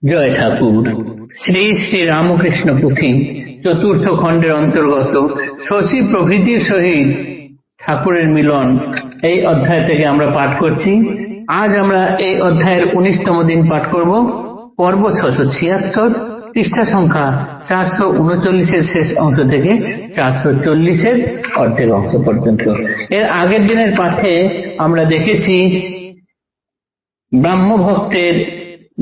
জয় ঠাকুর। শ্রী শ্রী রামকৃষ্ণ পুঁথি চতুর্থ খণ্ডের অন্তর্গত শশী প্রভৃতির সহিত ঠাকুরের মিলন এই অধ্যায় থেকে আমরা পাঠ করছি। আজ আমরা এই অধ্যায়ের 19তম দিন পাঠ করব। পর্ব 676, পৃষ্ঠা সংখ্যা 439-এর শেষ অংশ থেকে 440-এর অর্ধেক অংশ পর্যন্ত। এর আগের দিনের পাঠে আমরা দেখেছি ব্রাহ্মভক্তের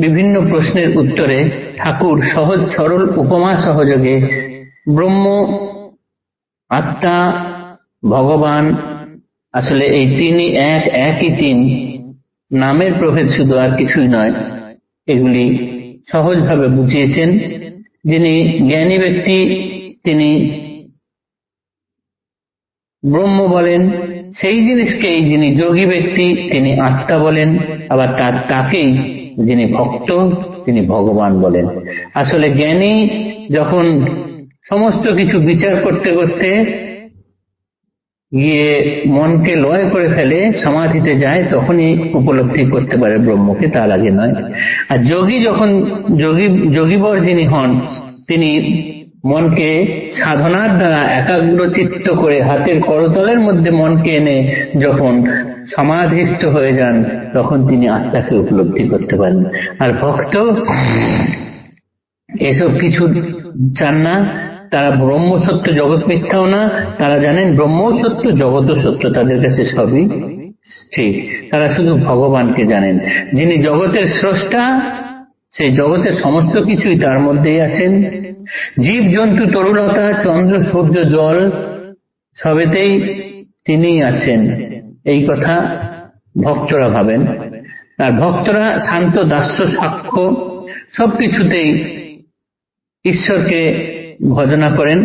বিভিন্ন প্রশ্নের উত্তরে ঠাকুর সহজ সরল উপমা সহযোগে ব্রহ্ম, আত্মা, ভগবান আসলে এই তিনই একই তিন, নামের প্রভেদ শুধু, আর কিছুই নয়, এগুলি সহজভাবে বুঝিয়েছেন। যিনি জ্ঞানী ব্যক্তি তিনি ব্রহ্ম বলেন, সেই জিনিসকেই যিনি যোগী ব্যক্তি তিনি আত্মা বলেন, আবার তাকেই যিনি ভক্ত তিনি ভগবান বলেন। আসলে জ্ঞানী যখন সমস্ত কিছু বিচার করতে করতে গিয়ে মনকে লয় করে ফেলে, সমাধিতে যায়, তখনই উপলব্ধি করতে পারে ব্রহ্মকে, তার আগে নয়। আর যোগী যখন যোগীবর যিনি হন তিনি মনকে সাধনার দ্বারা একাগ্রচিত্ত করে হাতের করতলের মধ্যে মনকে এনে যখন সমাধিস্থ হয়ে যান তখন তিনি আত্মাকে উপলব্ধি করতে পারেন। আর ভক্ত এসব কিছু চান না, তারা ব্রহ্ম সত্য, জগৎ মিথ্যাও না, তারা জানেন ব্রহ্ম সত্য, জগৎ সত্য, তাদের কাছে সবই ঠিক। তারা শুধু ভগবানকে জানেন, যিনি জগতের স্রষ্টা, সেই জগতের সমস্ত কিছুই তার মধ্যেই আছেন। জীব জন্তু তরুলতা চন্দ্র সূর্য জল সবেতেই তিনি আছেন, এই কথা ভক্তরা ভাবেন। আর ভক্তরা শান্ত দাস্য সাক্ষ্য সবকিছুতেই ঈশ্বরকে ভজনা করেন।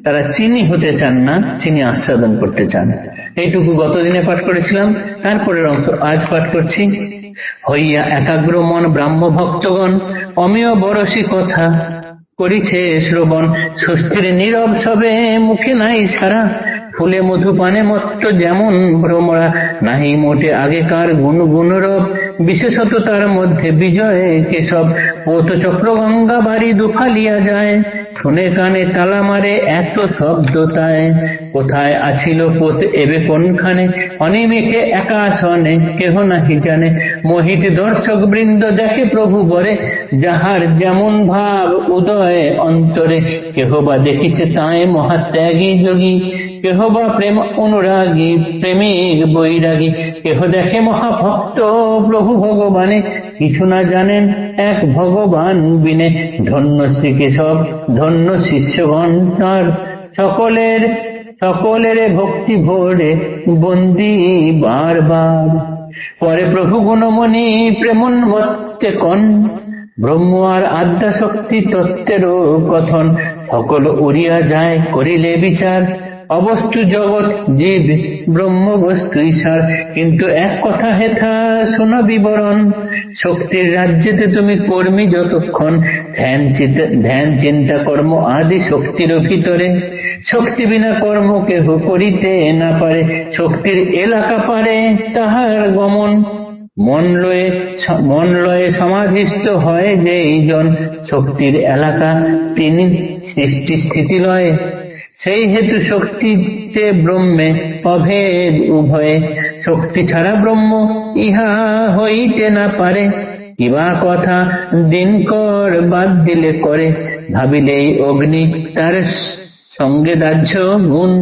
তারা চিনি হতে চান না, চিনি আস্বাদন করতে চান। এইটুকু গতদিনে পাঠ করেছিলাম। তারপরের অংশ আজ পাঠ করছি। হইয়া একাগ্র মন ব্রাহ্ম ভক্তগণ অমেয় বরসী কথা করিছে শ্রবণ, ষষ্ঠীর নীরব সবে মুখে নাই সারা, ফুলে মধু পানে মত্ত যেমন ভ্রমরা, নাহি মোটে আগেকার গুণ গুণরব, বিশেষত তার মধ্যে বিজয় কেশব, পোত চক্র গঙ্গা বাড়ি দুফালিয়া যায়, শুনে কানে তালা মারে এত শব্দতায়, কোথায় আছিল পোত এবে কোনখানে, অনিমেকে একাশনে কেহ নাহি জানে, মোহিত দর্শক বৃন্দ দেখে প্রভু বরে, যাহার যেমন ভাব উদয় অন্তরে, কেহ বা দেখিছে তাই মহাত্যাগী যোগী, কেহ বা প্রেম অনুরাগী প্রেমিক বৈরাগী, কেহ দেখে মহাভক্ত প্রভু ভগবানে, কিছু না জানেন এক ভগবান বিনে, ধন্য শ্রীকেশব ধন্য শিষ্যগণ তার, সকলের ভক্তি ভরে বন্দি বারবার, পরে প্রভু গুণমণি প্রেমোন্মত্তে কন, ব্রহ্ম আর আদ্যা শক্তি তত্ত্বেরও কথন, সকল উড়িয়া যায় করিলে বিচার, অবস্তু জগৎ জীব ব্রহ্ম বস্তুই সার, কিন্তু এক কথা হেথা শোনো বিবরণ, শক্তির রাজ্যেতে তুমি কর্মী যতক্ষণ, ধ্যান চিন্তা কর্ম আদি শক্তির ভিতরে, শক্তি বিনা কর্ম কেহ করিতে না পারে, শক্তির এলাকা পারে তাহার গমন, মন লয়ে সমাধিস্থ হয় যেই জন, শক্তির এলাকা তিনি সৃষ্টি স্থিতি লয়, সেই হেতু শক্তিতে ব্রহ্মে অভেদ উভয়ে, শক্তি ছাড়া ব্রহ্ম ইহা হইতে না পারে, কিবা কথা দিনকর বাদ দিলে করে, ভাবিলেই অগ্নি তার সঙ্গে দাহ্য গুণ,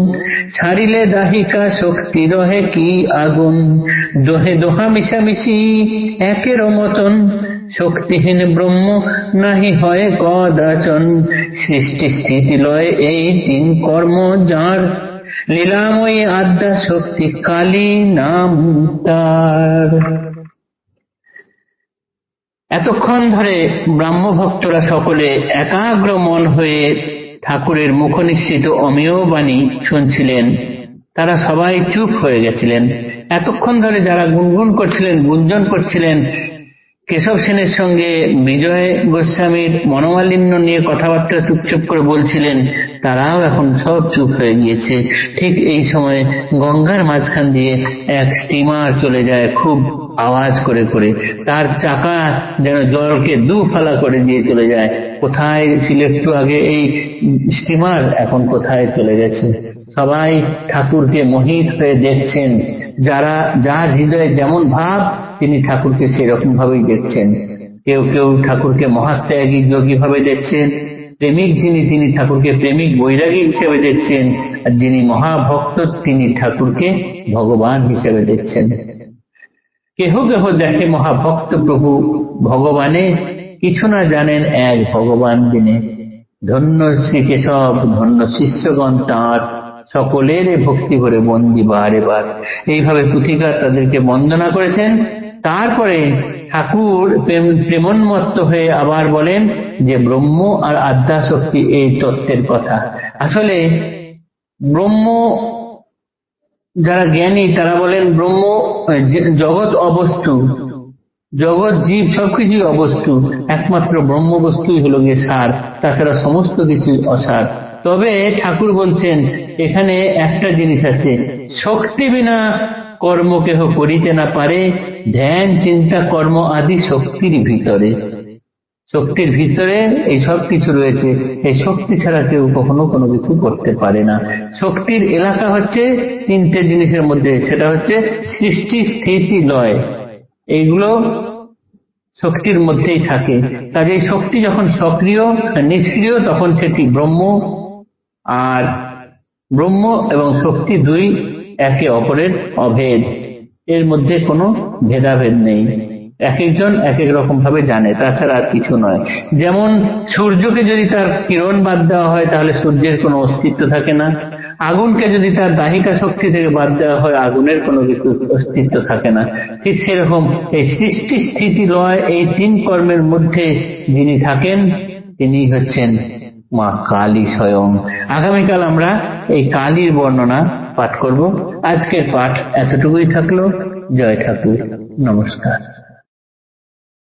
ছাড়িলে দাহিকা শক্তি রহে কি আগুন, দোহে দোহা মিশামিশি একেরও মতন, শক্তিহীন ব্রহ্ম নাহি হয় কদাচন, সৃষ্টি স্থিতি লয় এই তিন কর্ম যার, লীলাময়ী আদ্যা শক্তি কালী নাম তার। এতক্ষণ ধরে ব্রাহ্মভক্তরা সকলে একাগ্র মন হয়ে ঠাকুরের মুখনিসৃত অমেয় বাণী শুনছিলেন। তারা সবাই চুপ হয়ে গেছিলেন। এতক্ষণ ধরে যারা গুনগুন করছিলেন, গুঞ্জন করছিলেন, কেশব সেনের সঙ্গে বিজয় গোস্বামীর মনোমালিন্য নিয়ে কথাবার্তা চুপচুপ করে বলছিলেন, তারাও এখন সব চুপ হয়ে গিয়েছে। ঠিক এই সময় গঙ্গার মাঝখান দিয়ে এক স্টিমার চলে যায়, খুব আওয়াজ করে করে, তার চাকা যেন জলকে দুফালা করে দিয়ে চলে যায়। কোথায় ছিল একটু আগে এই স্টিমার, এখন কোথায় চলে গেছে। সবাই ঠাকুরকে মোহিত হয়ে দেখছেন, যার হৃদয়ে যেমন ভাব তিনি ঠাকুরকে সেরকম ভাবেই দেখছেন। কেউ কেউ ঠাকুরকে মহাত্যাগী যোগী ভাবে দেখছেন, প্রেমিক যিনি তিনি ঠাকুরকে প্রেমিক বৈরাগী হিসেবে দেখছেন, আর যিনি মহাভক্ত তিনি ঠাকুরকে ভগবান হিসেবে দেখছেন। কেহ কেহ দেখে মহাভক্ত প্রভু ভগবানে, কিছু না জানেন এক ভগবান দিনে। ধন্য শ্রীকেশব, ধন্য শিষ্যগণ তাঁর, সকলের ভক্তি ভরে বন্দি বার এবার। এইভাবে পুথিকার তাদেরকে বন্দনা করেছেন। তারপরে ঠাকুর প্রেমোন্মত্ত হয়ে আবার বলেন যে ব্রহ্ম আর আদ্যাশক্তি এই তত্ত্বের কথা। আসলে ব্রহ্ম, যারা জ্ঞানী তারা বলেন ব্রহ্ম জগৎ অবস্তু, জগৎ জীব সবকিছুই অবস্তু, একমাত্র ব্রহ্ম বস্তুই হলো গিয়ে সার, তাছাড়া সমস্ত কিছুই অসার। তবে ঠাকুর বলছেন এখানে একটা জিনিস আছে, শক্তি বিনা কর্ম কেহ করিতে না পারে, ধ্যান চিন্তা কর্ম আদি শক্তির ভিতরে। শক্তির ভিতরে এই সব কিছু রয়েছে, এই শক্তি ছাড়া কেউ কখনো কোনো কিছু করতে পারে না। শক্তির এলাকা হচ্ছে তিনটে জিনিসের মধ্যে, সেটা হচ্ছে সৃষ্টি স্থিতি লয়, এইগুলো শক্তির মধ্যেই থাকে। কাজেই শক্তি যখন সক্রিয় নিষ্ক্রিয় তখন সেটি ব্রহ্ম, আর ব্রহ্ম এবং শক্তি দুই একে অপরের অভেদ, এর মধ্যে কোনো ভেদাভেদ নেই। এক একজন এক এক রকম ভাবে জানে, তাছাড়া আর কিছু নয়। যেমন সূর্যকে যদি তার কিরণ বাদ দেওয়া হয় তাহলে সূর্যের কোনো অস্তিত্ব থাকে না, আগুনকে যদি তার দাহিকা শক্তি থেকে বাদ দেওয়া হয় আগুনের কোনো কিছু অস্তিত্ব থাকে না। ঠিক সেরকম এই সৃষ্টি স্থিতি লয় এই তিন কর্মের মধ্যে যিনি থাকেন তিনি হচ্ছেন মা কালী স্বয়ং। আগামীকাল আমরা এই কালীর বর্ণনা পাঠ করব। আজকের পাঠ এতটুকুই থাকলো। জয় ঠাকুর, নমস্কার।